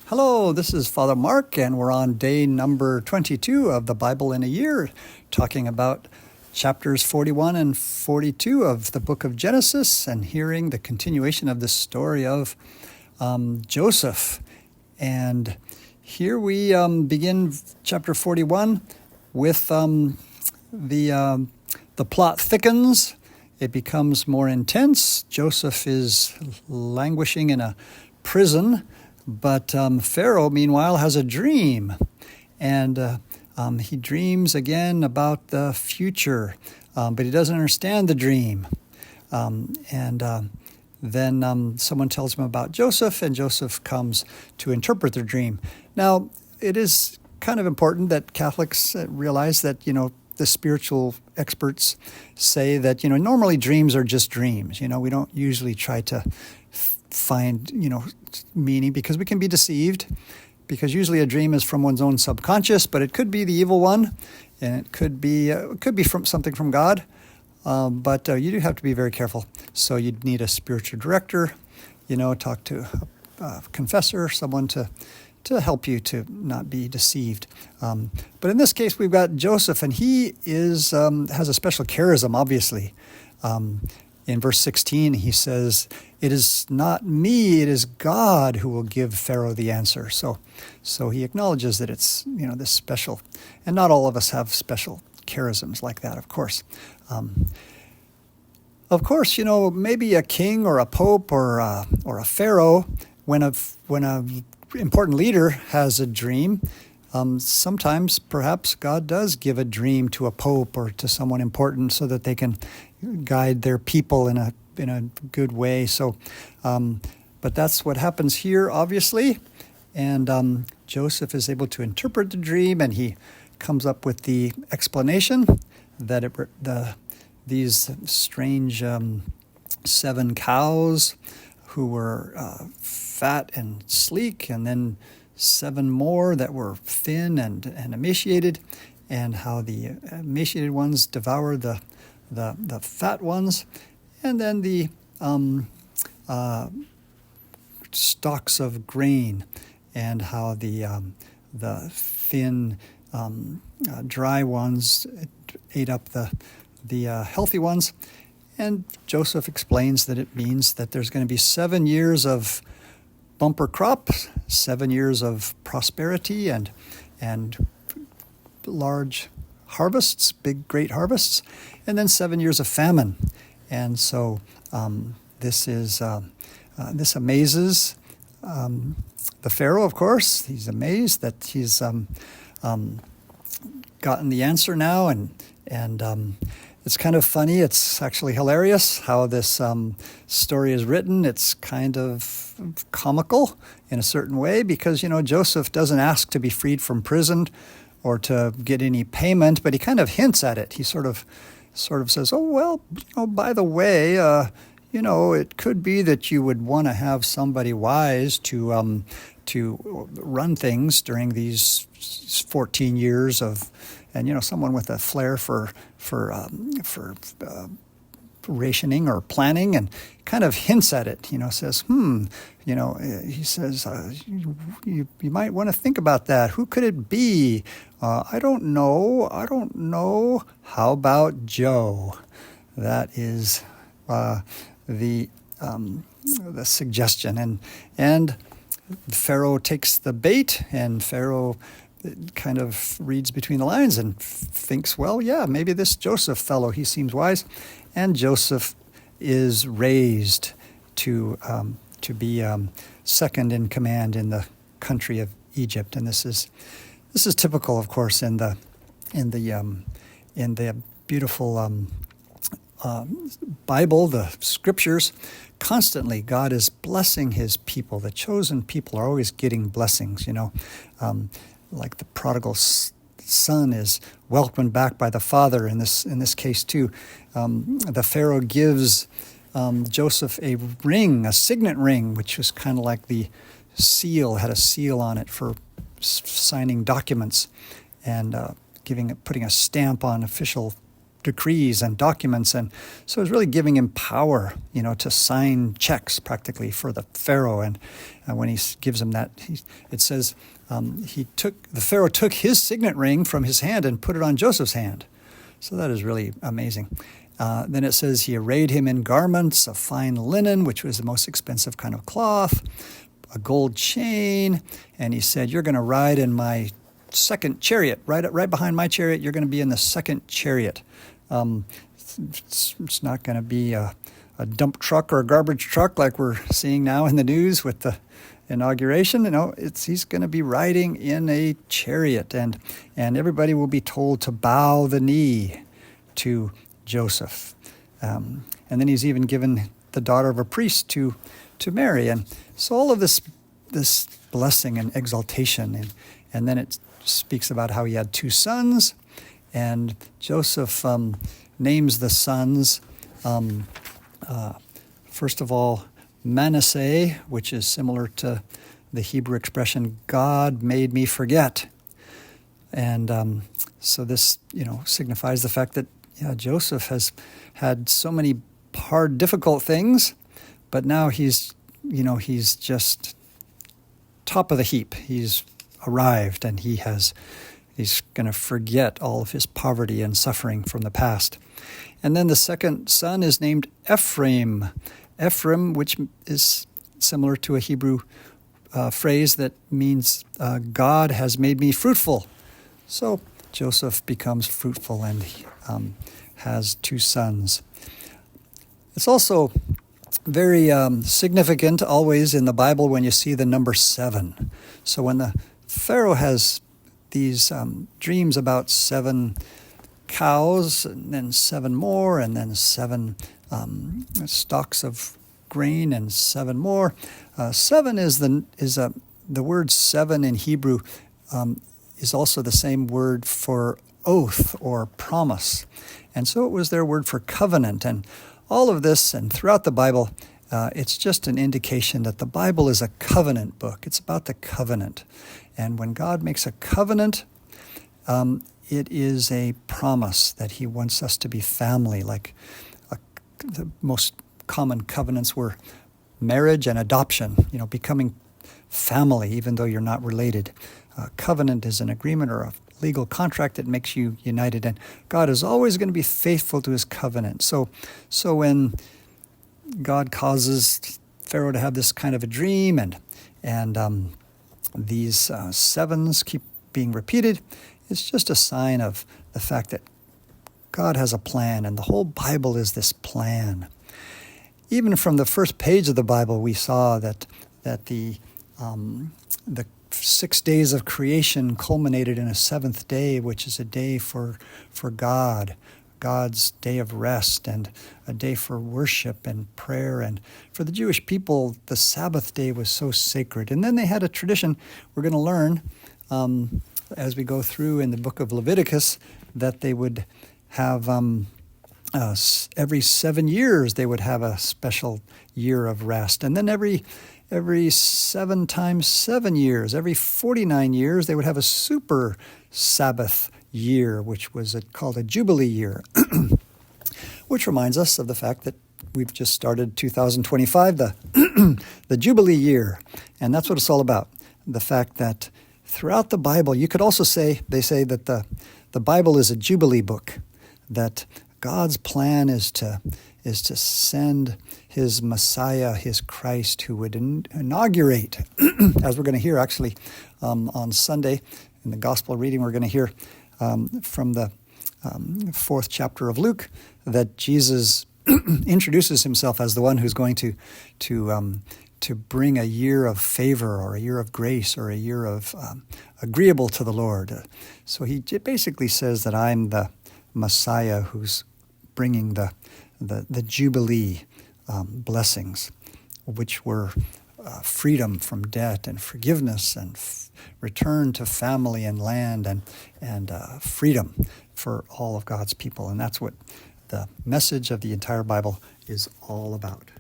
Hello, this is Father Mark, and we're on day number 22 of the Bible in a Year, talking about chapters 41 and 42 of the book of Genesis, and hearing the continuation of the story of Joseph. And here we begin chapter 41 with the plot thickens. It becomes more intense. Joseph is languishing in a prison. But Pharaoh, meanwhile, has a dream, and he dreams again about the future, but he doesn't understand the dream. Then someone tells him about Joseph, and Joseph comes to interpret the dream. Now, it is kind of important that Catholics realize that, the spiritual experts say that, normally dreams are just dreams. We don't usually try to find, meaning, because we can be deceived, because usually a dream is from one's own subconscious, but it could be the evil one, and it could be from something from God, but you do have to be very careful. So you'd need a spiritual director, talk to a confessor, someone to help you to not be deceived. But in this case, we've got Joseph, and he has a special charism, obviously. In verse 16, he says, "It is not me, it is God who will give Pharaoh the answer." So he acknowledges that it's, this special, and not all of us have special charisms like that, of course. Maybe a king or a pope or a pharaoh, when a important leader has a dream, sometimes perhaps God does give a dream to a pope or to someone important so that they can guide their people in a good way. So, but that's what happens here, obviously. And Joseph is able to interpret the dream, and he comes up with the explanation that these strange 7 cows who were fat and sleek, and then 7 more that were thin and emaciated, and how the emaciated ones devour the fat ones, and then the stalks of grain, and how the thin dry ones ate up the healthy ones. And Joseph explains that it means that there's going to be 7 years of bumper crops, 7 years of prosperity and large harvests, great harvests, and then 7 years of famine. And so this amazes the Pharaoh, of course. He's amazed that he's gotten the answer now, and it's kind of funny. It's actually hilarious how this story is written. It's kind of comical in a certain way, because, Joseph doesn't ask to be freed from prison or to get any payment, but he kind of hints at it. He sort of says, "Oh, well, by the way, it could be that you would want to have somebody wise to run things during these 14 years of, and someone with a flair for rationing or planning," and kind of hints at it. Says, he says, you might want to think about that. Who could it be? I don't know. How about Joe? That is the suggestion, and Pharaoh takes the bait, and Pharaoh kind of reads between the lines and thinks, well, yeah, maybe this Joseph fellow, he seems wise. And Joseph is raised to be second in command in the country of Egypt. And this is typical, of course, in the beautiful Bible, the scriptures. Constantly, God is blessing his people. The chosen people are always getting blessings, like the prodigal son is welcomed back by the father in this case too. The Pharaoh gives Joseph a ring, a signet ring, which was kind of like the seal, had a seal on it for signing documents and putting a stamp on official decrees and documents. And so it's really giving him power, to sign checks practically for the Pharaoh. And when he gives him that, it says the Pharaoh took his signet ring from his hand and put it on Joseph's hand. So that is really amazing. Then it says he arrayed him in garments of fine linen, which was the most expensive kind of cloth, a gold chain, and he said, "You're going to ride in my second chariot, right behind my chariot. You're going to be in the second chariot. It's not going to be a dump truck or a garbage truck like we're seeing now in the news with the inauguration. He's going to be riding in a chariot, and everybody will be told to bow the knee to Joseph. And then he's even given the daughter of a priest to marry. And so all of this blessing and exaltation, and then it speaks about how he had 2 sons, and Joseph names the sons, first of all, Manasseh, which is similar to the Hebrew expression, God made me forget. And so this, signifies the fact that Joseph has had so many hard, difficult things, but now he's just top of the heap. He's arrived, and he's going to forget all of his poverty and suffering from the past. And then the second son is named Ephraim, which is similar to a Hebrew phrase that means God has made me fruitful. So Joseph becomes fruitful, and has 2 sons. It's also very significant always in the Bible when you see the number 7. So when the Pharaoh has these dreams about 7 cows, and then 7 more, and then 7 stalks of grain, and 7 more. 7 is the word 7 in Hebrew is also the same word for oath or promise. And so it was their word for covenant. And all of this, and throughout the Bible, it's just an indication that the Bible is a covenant book. It's about the covenant. And when God makes a covenant, it is a promise that he wants us to be family. Like the most common covenants were marriage and adoption, becoming family, even though you're not related. Covenant is an agreement or a legal contract that makes you united, and God is always going to be faithful to his covenant. So when God causes Pharaoh to have this kind of a dream, and these 7s keep being repeated, it's just a sign of the fact that God has a plan, and the whole Bible is this plan. Even from the first page of the Bible, we saw that the 6 days of creation culminated in a 7th day, which is a day for God, God's day of rest, and a day for worship and prayer. And for the Jewish people, the Sabbath day was so sacred. And then they had a tradition we're going to learn as we go through in the book of Leviticus, that they would have every 7 years they would have a special year of rest. And then every 7 times 7 years, every 49 years, they would have a super Sabbath year, which was called a Jubilee year, which reminds us of the fact that we've just started 2025, the Jubilee year. And that's what it's all about. The fact that throughout the Bible, you could also say, they say that the Bible is a Jubilee book, that God's plan is to send his Messiah, his Christ, who would inaugurate, as we're going to hear actually on Sunday in the gospel reading, we're going to hear from the 4th chapter of Luke, that Jesus introduces himself as the one who's going to bring a year of favor, or a year of grace, or a year of agreeable to the Lord. So he basically says that I'm the Messiah who's bringing the Jubilee blessings, which were freedom from debt and forgiveness and return to family and land and freedom for all of God's people. And that's what the message of the entire Bible is all about.